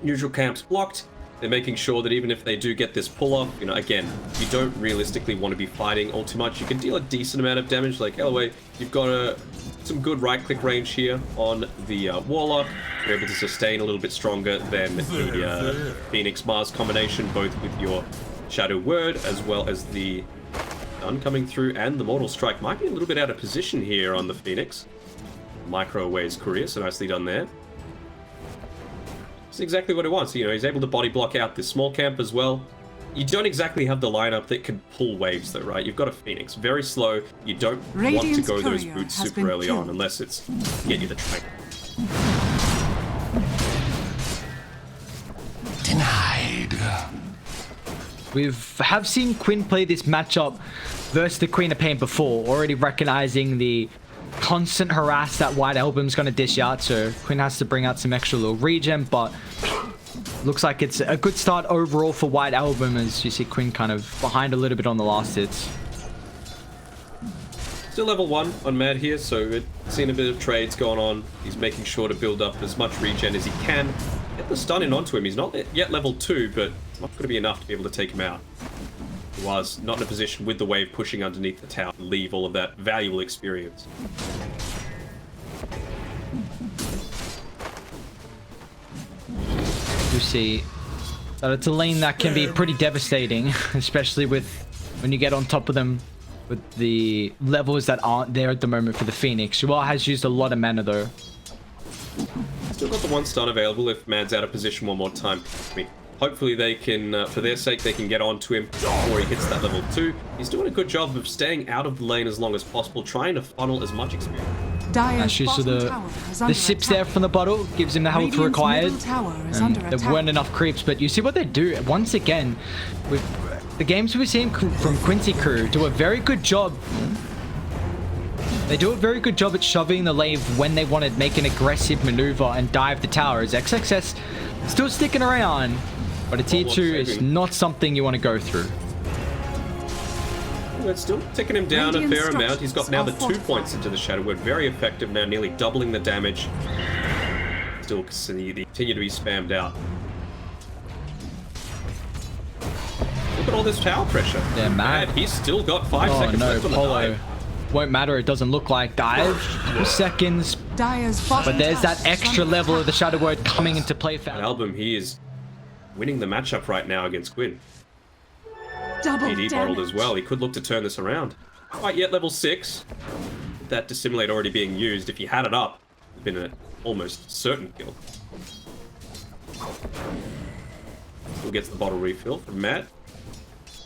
neutral camps blocked. They're making sure that even if they do get this pull-off, you know, again, you don't realistically want to be fighting all too much. You can deal a decent amount of damage. Like, LOA, you've got some good right-click range here on the Warlock. You're able to sustain a little bit stronger than the Phoenix-Mars combination, both with your Shadow Word as well as the Stun coming through, and the Mortal Strike might be a little bit out of position here on the Phoenix. Micro away his courier, so nicely done there. It's exactly what he wants. You know, he's able to body block out this small camp as well. You don't exactly have the lineup that can pull waves though, right? You've got a Phoenix, very slow. You don't want to go those boots super early on unless it's get you the track. Denied. Have seen Quinn play this matchup versus the Queen of Pain before, already recognizing the constant harass that White Album's going to dish out, so Quinn has to bring out some extra little regen, but looks like it's a good start overall for White Album, as you see Quinn kind of behind a little bit on the last hits. Still level 1 on Mad here, so we've seen a bit of trades going on. He's making sure to build up as much regen as he can. Get the stun in onto him. He's not yet level 2, but it's not going to be enough to be able to take him out. He was not in a position with the wave pushing underneath the tower to leave all of that valuable experience. You see that it's a lane that can be pretty devastating, especially with when you get on top of them with the levels that aren't there at the moment for the Phoenix. Yuval has used a lot of mana though. Still got the one stun available if Mad's out of position one more time. I mean, hopefully they can, for their sake, they can get onto him before he hits that level 2. He's doing a good job of staying out of the lane as long as possible, trying to funnel as much experience. Nice use of the sips there from the bottle, gives him the health required. There weren't enough creeps, but you see what they do once again with the games we've seen from Quincy Crew do a very good job. They do a very good job at shoving the lane when they want to make an aggressive maneuver and dive the towers. XXS still sticking around, but a tier 2 is not something you want to go through. It's still ticking him down a fair amount. He's got now the 2 points into the Shadow Word. Very effective now, nearly doubling the damage. Still continue to be spammed out. Look at all this tower pressure. Yeah, man. He's still got 5 seconds left on the dive. Won't matter, it doesn't look like dive. 2 seconds. But there's that extra level of the Shadow Word coming into play for Album. He is winning the matchup right now against Quinn. PD bottled as well. He could look to turn this around. Quite yet level 6. With that dissimulate already being used, if he had it up, it would have been an almost certain kill. Still gets the bottle refill from Matt.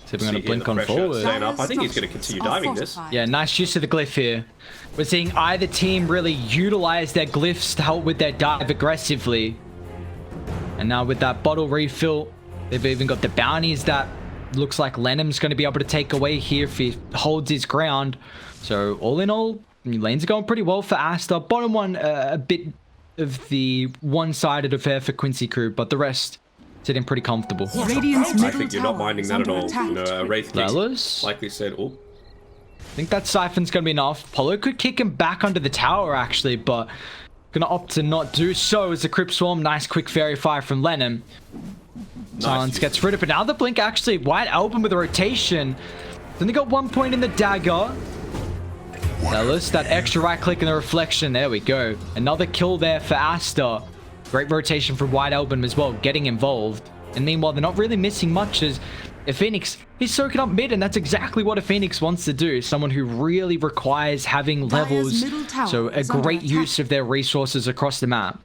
See if we're going to blink on forward. I think he's going to continue diving this. Yeah, nice use of the glyph here. We're seeing either team really utilize their glyphs to help with their dive aggressively. And now with that bottle refill, they've even got the bounties that looks like Lenham's going to be able to take away here if he holds his ground. So all in all, lanes are going pretty well for Aster. Bottom one, a bit of the one-sided affair for Quincy Crew, but the rest sitting pretty comfortable. I think you're not minding that at all. You know, Wraith Kicks likely said, oh. I think that Siphon's going to be enough. Polo could kick him back under the tower, actually, but going to opt to not do so as the Crypt Swarm. Nice quick Fairy Fire from Lenham. Silence gets rid of it. Now the blink, actually, White Album with a rotation. Then they got 1 point in the dagger. Ellis, that extra right click and the reflection. There we go. Another kill there for Aster. Great rotation from White Album as well, getting involved. And meanwhile, they're not really missing much as a Phoenix. He's soaking up mid, and that's exactly what a Phoenix wants to do. Someone who really requires having levels. So a great use of their resources across the map.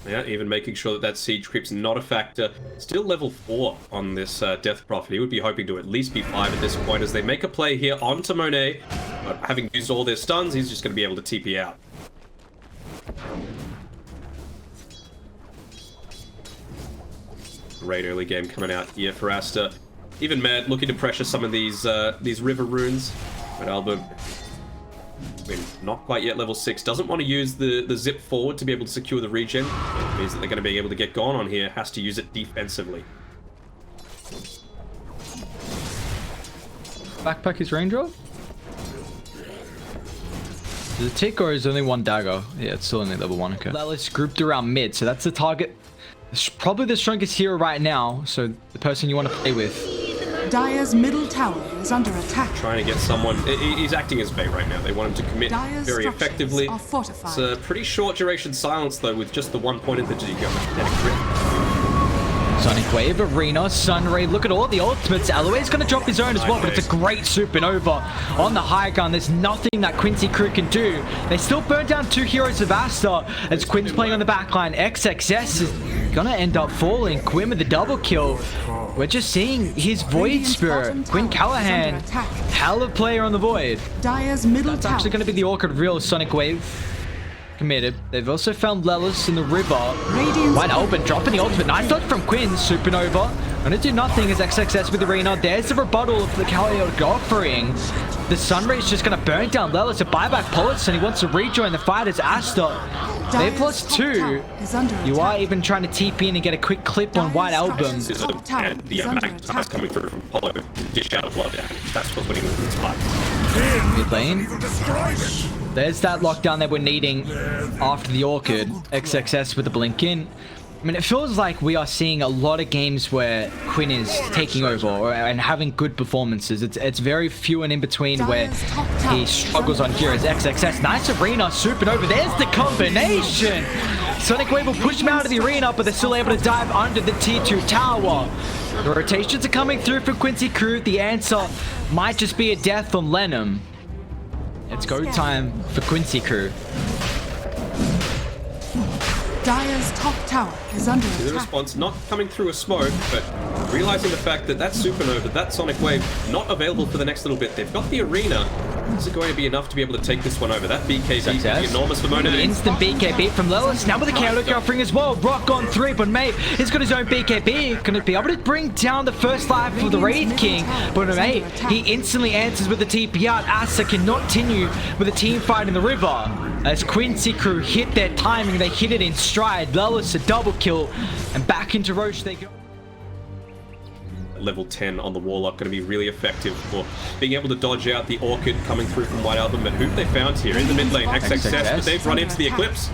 Yeah, even making sure that siege creep's not a factor. Still level 4 on this Death Prophet. He would be hoping to at least be 5 at this point as they make a play here onto Monet. But having used all their stuns, he's just going to be able to TP out. Great early game coming out here for Aster. Even Mad looking to pressure some of these river runes. But Album, I mean, not quite yet level 6. Doesn't want to use the zip forward to be able to secure the regen. It means that they're going to be able to get gone on here. Has to use it defensively. Backpack his raindrop? Is it a tick or is only 1 dagger? Yeah, it's still only level 1, okay. Lelis grouped around mid, so that's the target It's probably the strongest hero right now, so the person you want to play with. Dire's middle tower is under attack. Trying to get someone. He's acting as bait right now. They want him to commit Dire's very structures effectively. are fortified. It's a pretty short duration silence though, with just the one point at the Kinetic grip. Sonic Wave, Arena, Sunray. Look at all the ultimates. Aloe's going to drop his own as well, but it's a great supernova on the high ground. There's nothing that Quincy Crew can do. They still burn down 2 heroes of Aster as Quinn's playing on the backline. XXS is going to end up falling. Quinn with the double kill. We're just seeing his Void Spirit. Quinn Callahan, hell of a player on the Void. Dire's middle That's tower. actually going to be the Orchid real Sonic Wave. Committed. They've also found Lelis in the river. White Albin dropping the ultimate. Nice dodge from Quinn. Supernova. Gonna do nothing as XXS with Arena. There's the rebuttal of the chaotic offering. The Sunray's just gonna burn down Lelis. A buyback Pollux, and he wants to rejoin the fight as Aster. They've lost 2. You are even trying to TP in and get a quick clip on White Album. And the Magnifiers coming through from Polo. Dish out of blood damage. That's what's winning this fight. Mid lane. There's that lockdown that we're needing after the Orchid. XXS with the blink in. I mean, it feels like we are seeing a lot of games where Quinn is taking over and having good performances. It's very few and in between where he struggles on heroes. XXS, nice Arena, Supernova. There's the combination. Sonic Wave will push him out of the arena, but they're still able to dive under the tier 2 tower. The rotations are coming through for Quincy Crew. The answer might just be a death on Lenham. It's go time for Quincy Crew. Dire's top tower is under The attack. response not coming through a smoke, but realizing the fact that that Supernova, that Sonic Wave, not available for the next little bit. They've got the arena. Is it going to be enough to be able to take this one over? That BKB could be enormous for Monet. Instant BKB from Lelis. Now with the chaotic offering as well. Rock on 3, but Mate has got his own BKB. Going to be able to bring down the first life for the Wraith King. But Mate, he instantly answers with the TP out. Aster can continue with a team fight in the river. As Quincy Crew hit their timing, they hit it in stride. Lelis a double kill, and back into Roche they go. Level 10 on the Warlock, going to be really effective for being able to dodge out the Orchid coming through from White Album. But who have they found here in the mid lane? XXS, but they've run into the Eclipse.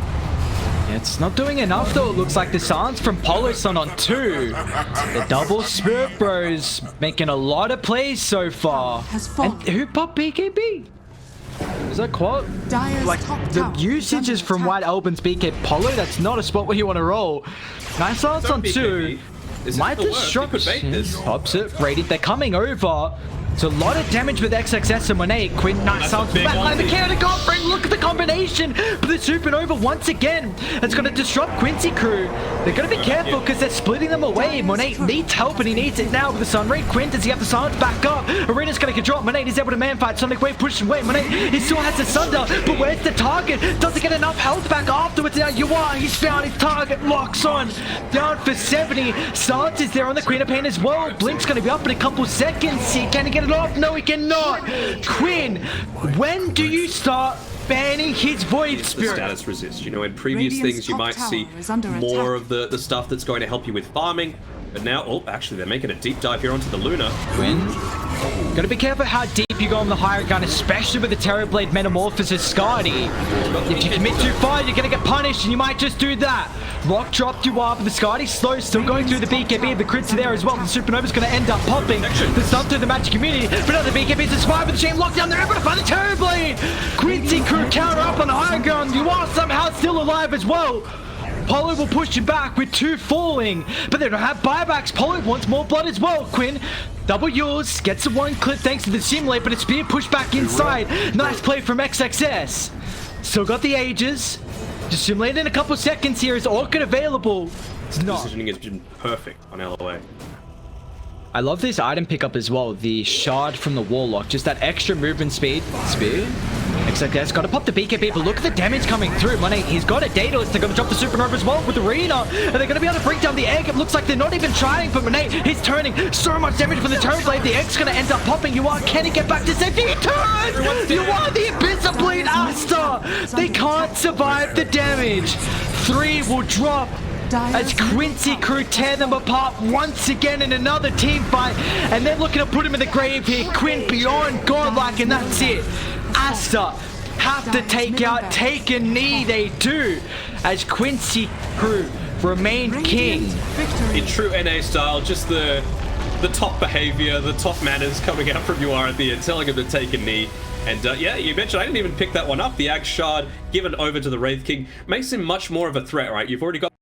It's not doing enough though. It looks like the silence from Poloson on 2. The double Spirit Bros making a lot of plays so far. And who popped BKB? Is that quote? Like the usages from White Album's BK Polo, that's not a spot where you want to roll. Nice silence on 2. Might disrupt this. Pops it. Rated. They're coming over. It's a lot of damage with XXS and Monet. Quinn, nice silence. Backline the chaotic offering. Look at the combination. But the Supernova once again. It's going to disrupt Quincy Crew. They're going to be careful because they're splitting them away. Monet needs help and he needs it now with the Sunray. Quinn, does he have the silence back up? Arena's going to get dropped. Monet is able to man fight. Sonic Wave pushing away. Monet, he still has the Sunder. But where's the target? Doesn't get enough health back afterwards. Now you are. He's found his target. Locks on. Down for 70. Silence is there on the Queen of Pain as well. Blink's going to be up in a couple seconds. Can he get it off? No, he cannot. Quinn, when do you start banning his Void Spirit? Status resist. You know, in previous things you might see more of the stuff that's going to help you with farming. But now, oh, actually, they're making a deep dive here onto the Luna. Quinn, gotta be careful how deep you go on the higher ground, especially with the Terrorblade Metamorphosis Skadi. If you commit too far, you're gonna get punished, and you might just do that. Rock dropped you up, but the Skadi slow, still going through the BKB. The crits are there as well. The Supernova's gonna end up popping. The stun through the Magic Community, but now the BKB's inspired with the chain lockdown. They're able to find the Terrorblade. Quincy Crew counter up on the higher ground. You are somehow still alive as well. Polo will push you back with 2 falling, but they don't have buybacks. Polo wants more blood as well. Quinn, double yours, gets the 1 clip thanks to the simulate, but it's being pushed back inside. Nice play from XXS. Still got the ages. Just simulate in a couple seconds here. Is Orchid available? It's not. Decisioning has been perfect on LOA. I love this item pickup as well. The shard from the Warlock. Just that extra movement speed. XXS got to pop the BKB, but look at the damage coming through. Monet, he's got a Daedalus. They're going to drop the Supernova as well with Arena. And they're going to be able to bring down the egg. It looks like they're not even trying, but Monet, he's turning. So much damage from the Terrorblade. The egg's going to end up popping. You are. Can he get back to safety? He turns! You are the Abyssal Blade Aster. They can't survive the damage. 3 will drop as Quincy Crew tear them apart once again in another team fight, and they're looking to put him in the grave here. Quinn beyond godlike, and that's it. Aster have to take a knee, they do, as Quincy Crew Remain king. Victory. In true NA style, just the top behavior, the top manners coming out from UR at the end, telling him to take a knee. And yeah, you mentioned, I didn't even pick that one up. The Axe Shard given over to the Wraith King makes him much more of a threat, right? You've already got